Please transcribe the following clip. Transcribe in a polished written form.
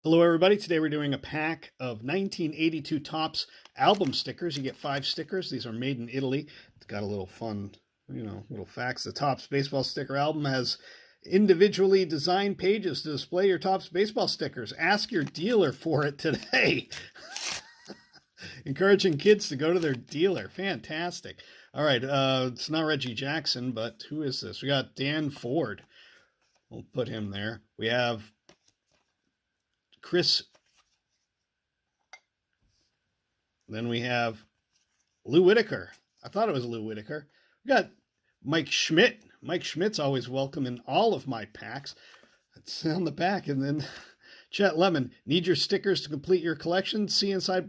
Hello, everybody. Today we're doing a pack of 1982 Topps album stickers. You get 5 stickers. These are made in Italy. It's got a little fun, little facts. The Topps baseball sticker album has individually designed pages to display your Topps baseball stickers. Ask your dealer for it today. Encouraging kids to go to their dealer. Fantastic. All right. It's not Reggie Jackson, but who is this? We got Dan Ford. We'll put him there. We have Chris. Then we have Lou Whitaker. I thought it was Lou Whitaker. We got Mike Schmidt. Mike Schmidt's always welcome in all of my packs. That's on the back. And then Chet Lemon. Need your stickers to complete your collection? See inside